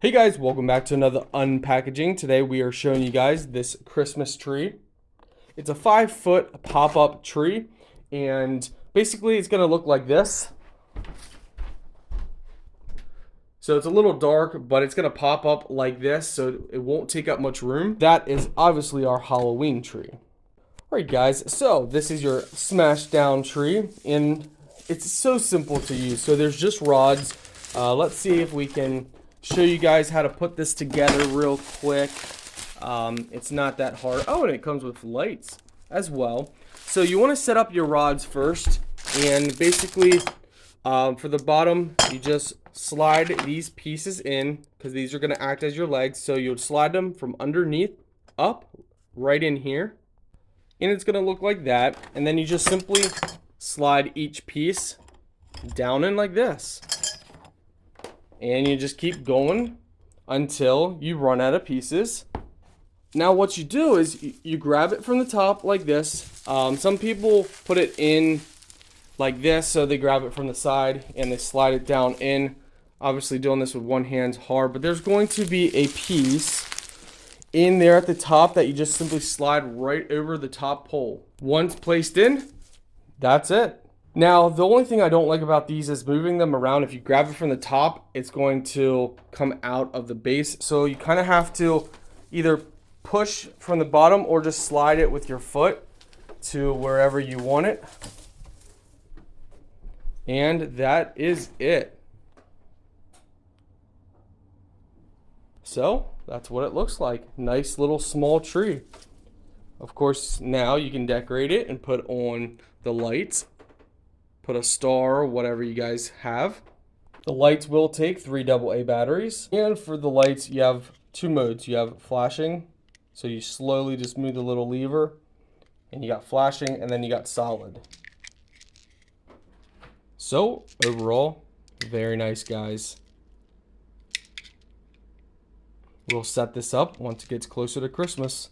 Hey guys, welcome back to another unpackaging. Today we are showing you guys this Christmas tree. It's a 5-foot pop-up tree, and basically it's gonna look like this. So it's a little dark, but it's gonna pop up like this, so it won't take up much room. That is obviously our Halloween tree. Alright guys, so this is your smashed down tree, and it's so simple to use. So there's just rods. Let's see if we can show you guys how to put this together real quick. It's not that hard. Oh, and it comes with lights as well. So you want to set up your rods first, and basically for the bottom you just slide these pieces in, because these are going to act as your legs. So you'll slide them from underneath up right in here, and it's going to look like that. And then you just simply slide each piece down in like this, and you just keep going until you run out of pieces. Now what you do is you grab it from the top like this. Some people put it in like this, so they grab it from the side and they slide it down in. Obviously doing this with one hand's hard, but there's going to be a piece in there at the top that you just simply slide right over the top pole. Once placed in, that's it. Now, the only thing I don't like about these is moving them around. If you grab it from the top, it's going to come out of the base. So you kind of have to either push from the bottom or just slide it with your foot to wherever you want it. And that is it. So that's what it looks like. Nice little small tree. Of course, now you can decorate it and put on the lights. Put a star or whatever you guys have. The lights will take 3 AA batteries. And for the lights, you have 2 modes. You have flashing, so you slowly just move the little lever, and you got flashing, and then you got solid. So overall, very nice, guys. We'll set this up once it gets closer to Christmas.